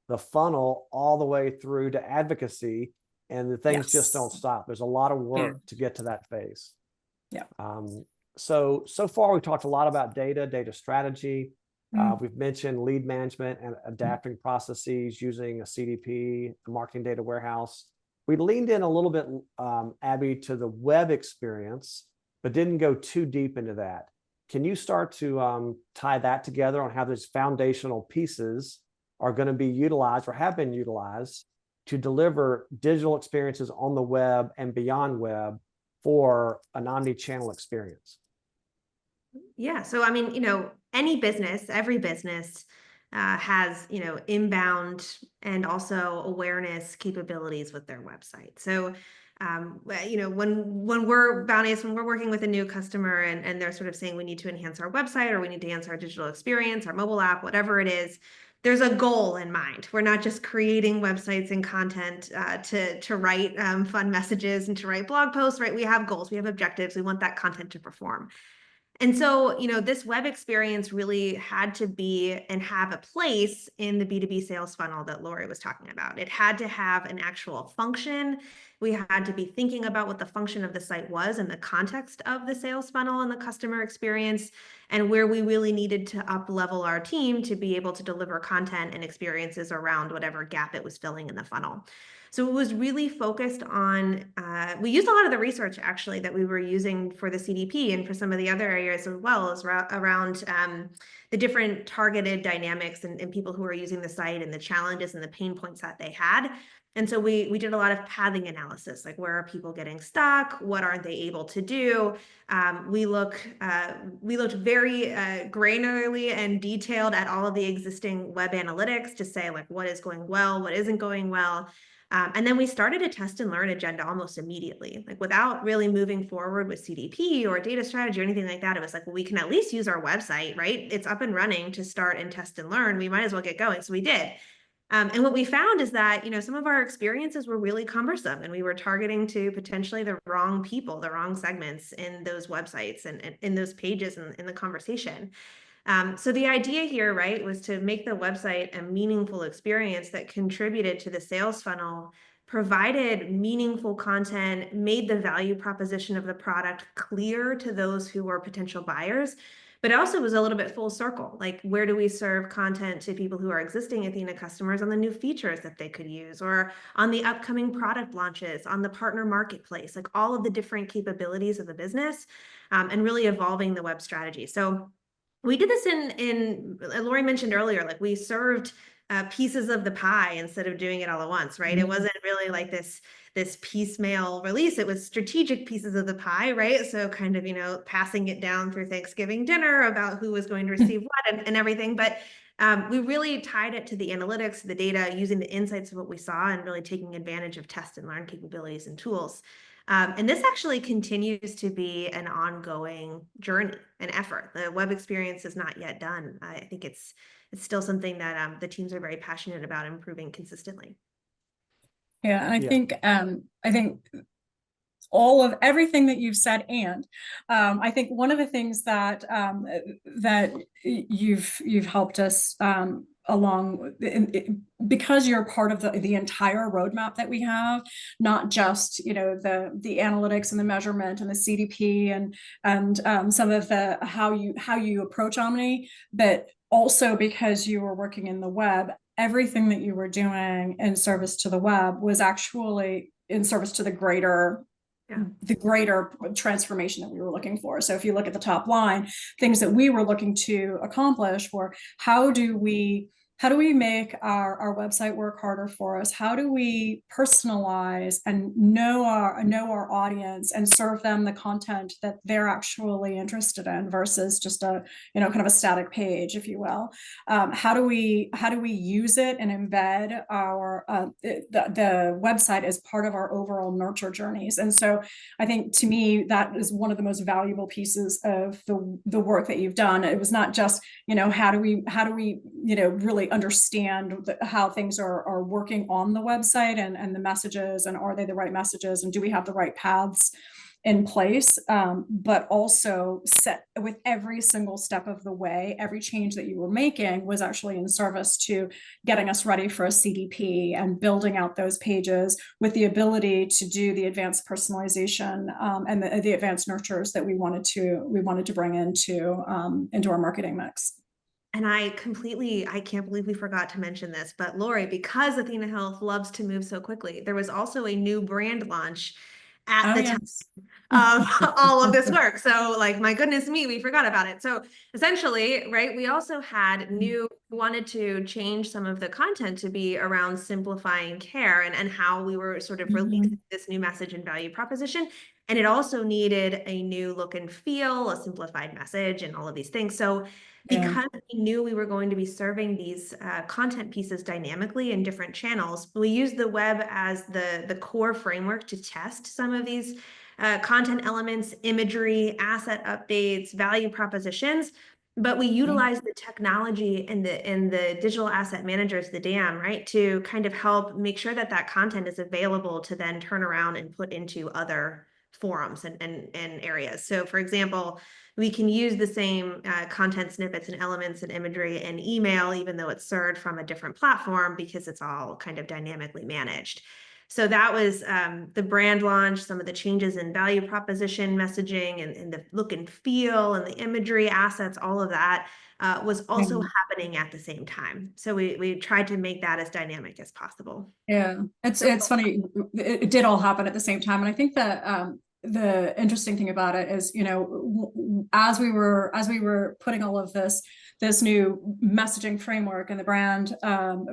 the funnel all the way through to advocacy, and the things just don't stop. There's a lot of work to get to that phase.
Yeah.
So far we've talked a lot about data strategy. We've mentioned lead management and adapting processes using a CDP, a marketing data warehouse. We leaned in a little bit, Abby, to the web experience, but didn't go too deep into that. Can you start to tie that together on how those foundational pieces are going to be utilized or have been utilized to deliver digital experiences on the web and beyond web for an omni-channel experience?
Yeah. So, I mean, any business, every business has, inbound and also awareness capabilities with their website. So, when we're Bounteous, when we're working with a new customer and they're sort of saying we need to enhance our website or we need to enhance our digital experience, our mobile app, whatever it is, there's a goal in mind. We're not just creating websites and content to write fun messages and to write blog posts, right? We have goals, we have objectives, we want that content to perform. And so, this web experience really had to be and have a place in the B2B sales funnel that Lori was talking about. It had to have an actual function. We had to be thinking about what the function of the site was in the context of the sales funnel and the customer experience, and where we really needed to up-level our team to be able to deliver content and experiences around whatever gap it was filling in the funnel. So it was really focused on, we used a lot of the research actually that we were using for the CDP and for some of the other areas as well as around the different targeted dynamics and people who are using the site and the challenges and the pain points that they had. And so we did a lot of pathing analysis, like where are people getting stuck? What aren't they able to do? We looked very granularly and detailed at all of the existing web analytics to say like what is going well, what isn't going well. And then we started a test and learn agenda almost immediately, like without really moving forward with CDP or data strategy or anything like that. It was like, well, we can at least use our website, right? It's up and running to start and test and learn. We might as well get going. So we did. And what we found is that, some of our experiences were really cumbersome and we were targeting to potentially the wrong people, the wrong segments in those websites and in those pages and in the conversation. So the idea here, right, was to make the website a meaningful experience that contributed to the sales funnel, provided meaningful content, made the value proposition of the product clear to those who were potential buyers. But it also was a little bit full circle. Like, where do we serve content to people who are existing Athena customers on the new features that they could use, or on the upcoming product launches, on the partner marketplace, like all of the different capabilities of the business, and really evolving the web strategy. So we did this in Lori mentioned earlier, like we served pieces of the pie instead of doing it all at once, right? It wasn't really like this piecemeal release. It was strategic pieces of the pie, right? So kind of, passing it down through Thanksgiving dinner about who was going to receive what and everything. But we really tied it to the analytics, the data, using the insights of what we saw and really taking advantage of test and learn capabilities and tools. And this actually continues to be an ongoing journey, an effort. The web experience is not yet done. I think it's still something that the teams are very passionate about improving consistently.
Yeah, I think all of everything that you've said, and I think one of the things that that you've helped us along, because you're part of the entire roadmap that we have, not just the analytics and the measurement and the CDP and some of the how you approach Omni, but also because you were working in the web. Everything that you were doing in service to the web was actually in service to the greater transformation that we were looking for. So if you look at the top line, things that we were looking to accomplish were how do we make our website work harder for us? How do we personalize and know our audience and serve them the content that they're actually interested in versus just a kind of a static page, if you will? How do we use it and embed our the website as part of our overall nurture journeys? And so I think to me that is one of the most valuable pieces of the work that you've done. It was not just how do we really understand how things are working on the website and the messages, and are they the right messages, and do we have the right paths in place, but also set with every single step of the way. Every change that you were making was actually in service to getting us ready for a CDP and building out those pages with the ability to do the advanced personalization and the advanced nurtures that we wanted to bring into our marketing mix.
And I can't believe we forgot to mention this, but Lori, because Athena Health loves to move so quickly, there was also a new brand launch at the time of all of this work. So like, my goodness me, we forgot about it. So essentially, right, we also had wanted to change some of the content to be around simplifying care and how we were sort of releasing this new message and value proposition. And it also needed a new look and feel, a simplified message, and all of these things. So because we knew we were going to be serving these content pieces dynamically in different channels, we used the web as the core framework to test some of these content elements, imagery, asset updates, value propositions. But we utilized the technology and the digital asset managers, the DAM, right, to kind of help make sure that content is available to then turn around and put into other forums and areas. So for example, we can use the same content snippets and elements and imagery in email, even though it's served from a different platform, because it's all kind of dynamically managed. So that was the brand launch, some of the changes in value proposition messaging and the look and feel and the imagery assets, all of that was also happening at the same time. So we tried to make that as dynamic as possible.
Yeah, it's funny. It did all happen at the same time. And I think that the interesting thing about it is, as we were putting all of this new messaging framework and the brand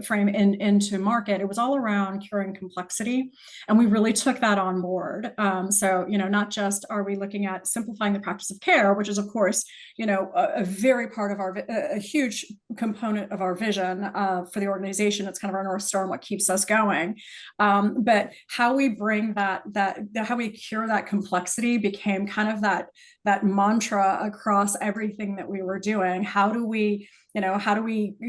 frame into market, it was all around curing complexity. And we really took that on board. So, not just are we looking at simplifying the practice of care, which is, of course, a very part of a huge component of our vision for the organization. It's kind of our North Star and what keeps us going. But how we bring how we cure that complexity became kind of that mantra across everything that we were doing. How do we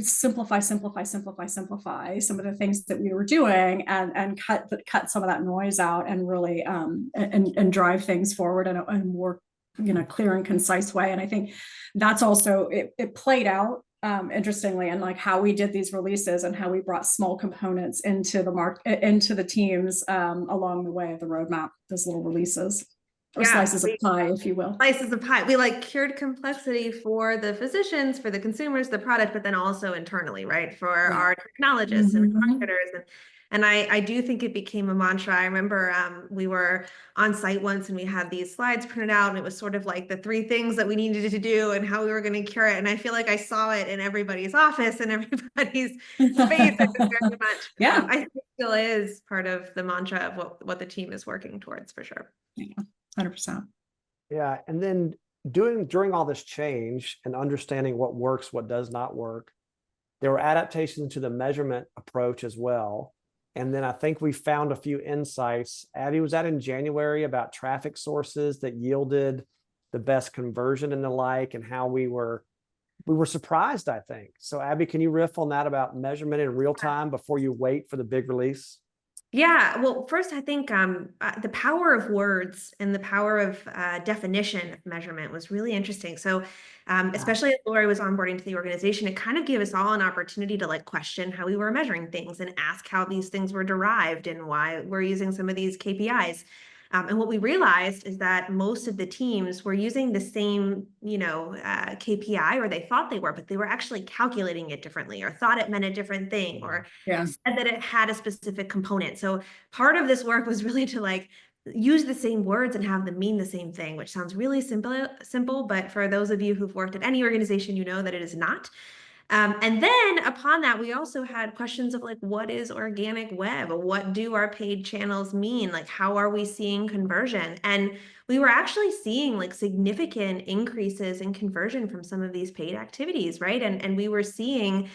simplify some of the things that we were doing and cut some of that noise out and really and drive things forward in a more clear and concise way. And I think that's also it played out interestingly, and like how we did these releases and how we brought small components into the teams along the way of the roadmap, those little releases. Or slices of pie, if you will.
Slices of pie. We cured complexity for the physicians, for the consumers, the product, but then also internally, right? For our technologists and marketers. And I do think it became a mantra. I remember we were on site once and we had these slides printed out, and it was sort of like the 3 things that we needed to do and how we were going to cure it. And I feel like I saw it in everybody's office and everybody's space. It was very much. I think it still is part of the mantra of what the team is working towards, for sure.
Yeah. 100%.
Yeah. And then during all this change and understanding what works, what does not work, there were adaptations to the measurement approach as well. And then I think we found a few insights. Abby, was that in January about traffic sources that yielded the best conversion and the like, and how we were surprised, I think. So Abby, can you riff on that about measurement in real time before you wait for the big release?
Yeah, well, first, I think the power of words and the power of definition of measurement was really interesting. So especially as Lori was onboarding to the organization, it kind of gave us all an opportunity to question how we were measuring things and ask how these things were derived and why we're using some of these KPIs. And what we realized is that most of the teams were using the same, KPI, or they thought they were, but they were actually calculating it differently, or thought it meant a different thing, or said that it had a specific component. So part of this work was really to use the same words and have them mean the same thing, which sounds really simple, but for those of you who've worked at any organization, you know that it is not. And then upon that, we also had questions of what is organic web? What do our paid channels mean? How are we seeing conversion? And we were actually seeing significant increases in conversion from some of these paid activities, right? And we were seeing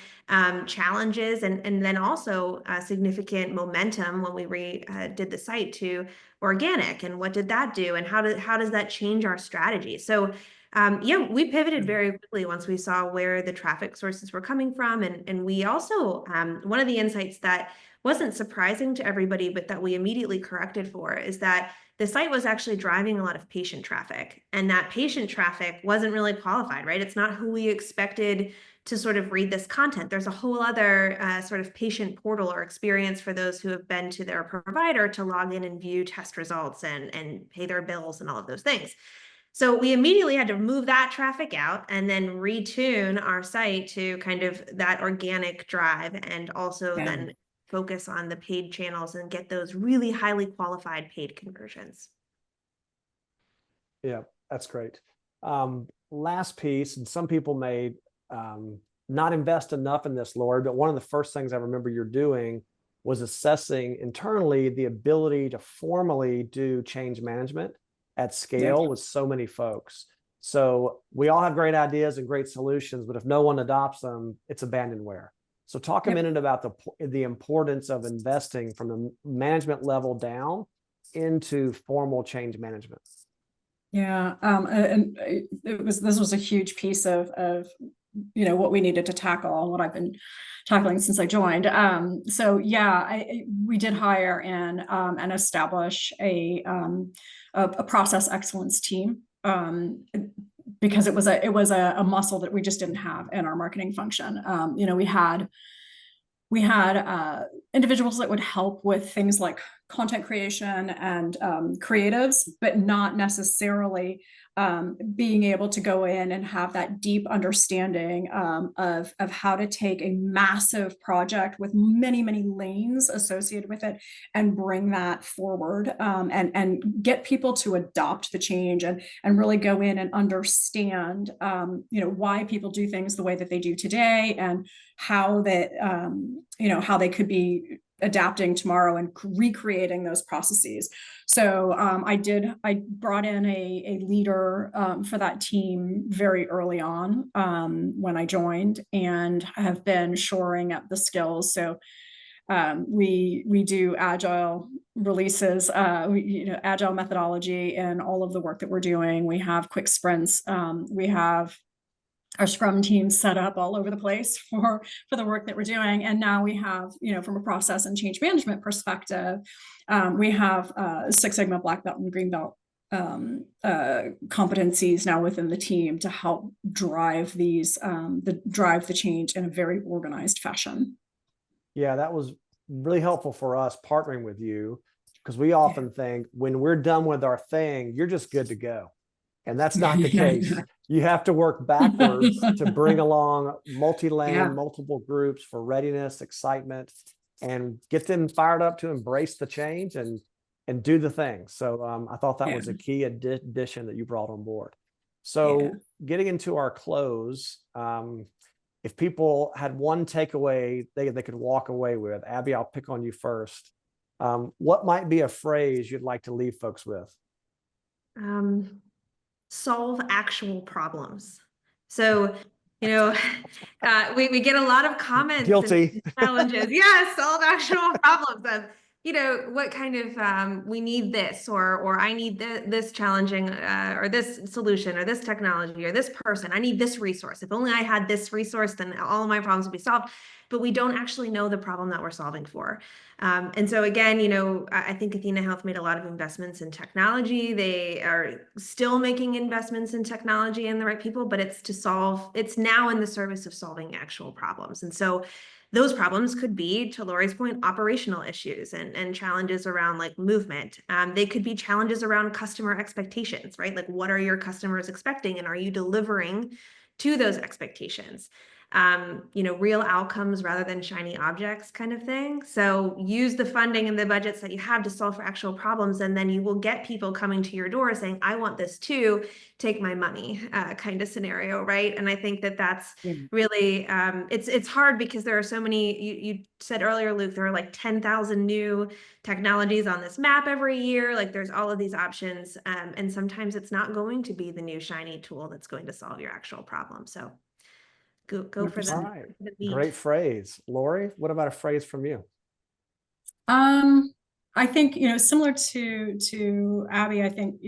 challenges and then also significant momentum when we did the site to organic. And what did that do? And how does that change our strategy? So we pivoted very quickly once we saw where the traffic sources were coming from. And we also, one of the insights that wasn't surprising to everybody, but that we immediately corrected for, is that the site was actually driving a lot of patient traffic. And that patient traffic wasn't really qualified, right? It's not who we expected to sort of read this content. There's a whole other sort of patient portal or experience for those who have been to their provider to log in and view test results and pay their bills and all of those things. So we immediately had to move that traffic out and then retune our site to kind of that organic drive, and also then focus on the paid channels and get those really highly qualified paid conversions.
Yeah, that's great. Last piece, and some people may not invest enough in this, Lori, but one of the first things I remember you're doing was assessing internally the ability to formally do change management at scale with so many folks. So we all have great ideas and great solutions, but if no one adopts them, it's abandonware. So talk a minute about the importance of investing from the management level down into formal change management.
Yeah, and this was a huge piece of what we needed to tackle and what I've been tackling since I joined. We did hire and establish a process excellence team because it was a muscle that we just didn't have in our marketing function. We had individuals that would help with things like content creation and creatives, but not necessarily being able to go in and have that deep understanding of how to take a massive project with many, many lanes associated with it and bring that forward, and get people to adopt the change and really go in and understand why people do things the way that they do today, and how that how they could be adapting tomorrow and recreating those processes. So I brought in a leader for that team very early on when I joined, and have been shoring up the skills. So we do agile releases, agile methodology in all of the work that we're doing. We have quick sprints. We have our Scrum team set up all over the place for the work that we're doing. And now we have, from a process and change management perspective, we have Six Sigma, Black Belt, and Green Belt competencies now within the team to help drive drive the change in a very organized fashion.
Yeah, that was really helpful for us partnering with you, because we often think when we're done with our thing, you're just good to go. And that's not the case. You have to work backwards to bring along multi-lane, multiple groups for readiness, excitement, and get them fired up to embrace the change and do the thing. So I thought that was a key addition that you brought on board. So getting into our close, if people had one takeaway they could walk away with, Abby, I'll pick on you first. What might be a phrase you'd like to leave folks with?
Solve actual problems. So, we get a lot of comments.
Guilty.
And challenges. Yeah, solve actual problems of, what kind of, we need this, or I need this challenging, or this solution, or this technology, or this person. I need this resource. If only I had this resource, then all of my problems would be solved. But we don't actually know the problem that we're solving for. And so again, I think Athena Health made a lot of investments in technology. They are still making investments in technology and the right people, but it's now in the service of solving actual problems. And so those problems could be, to Lori's point, operational issues and challenges around like movement. They could be challenges around customer expectations, right? Like, what are your customers expecting, and are you delivering to those expectations? Real outcomes rather than shiny objects kind of thing. So use the funding and the budgets that you have to solve for actual problems, and then you will get people coming to your door saying, I want this too, take my money, kind of scenario, right? And I think that that's really, it's hard because there are so many, you said earlier, Luke, there are like 10,000 new technologies on this map every year. Like, there's all of these options. And sometimes it's not going to be the new shiny tool that's going to solve your actual problem. So go for
All right. Great phrase. Lori, what about a phrase from you?
I think, similar to Abby, I think,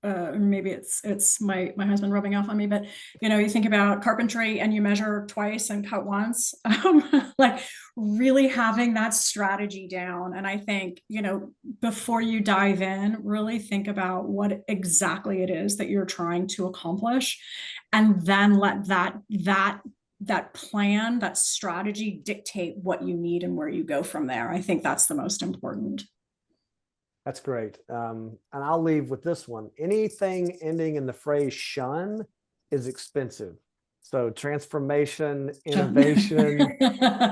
maybe it's my husband rubbing off on me, but you think about carpentry and you measure twice and cut once, like really having that strategy down. And I think, before you dive in, really think about what exactly it is that you're trying to accomplish, and then let that plan, that strategy dictate what you need and where you go from there. I think that's the most important.
That's great. And I'll leave with this one. Anything ending in the phrase shun is expensive. So transformation, innovation,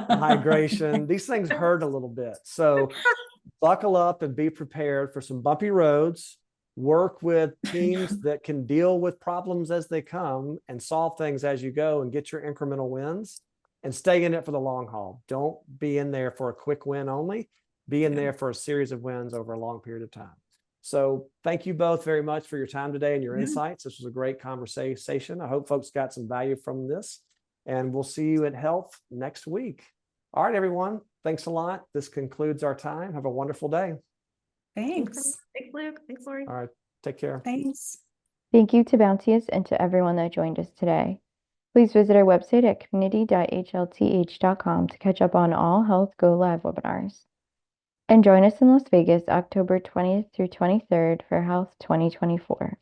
migration, these things hurt a little bit. So buckle up and be prepared for some bumpy roads. Work with teams that can deal with problems as they come and solve things as you go, and get your incremental wins, and stay in it for the long haul. Don't be in there for a quick win only. Be in there for a series of wins over a long period of time. So thank you both very much for your time today and your insights. This was a great conversation. I hope folks got some value from this, and we'll see you at Health next week. All right, everyone. Thanks a lot. This concludes our time. Have a wonderful day.
Thanks.
Thanks, Luke. Thanks, Lori.
All right. Take care.
Thanks.
Thank you to Bounteous and to everyone that joined us today. Please visit our website at community.hlth.com to catch up on all Health Go Live webinars. And join us in Las Vegas, October 20th through 23rd for Health 2024.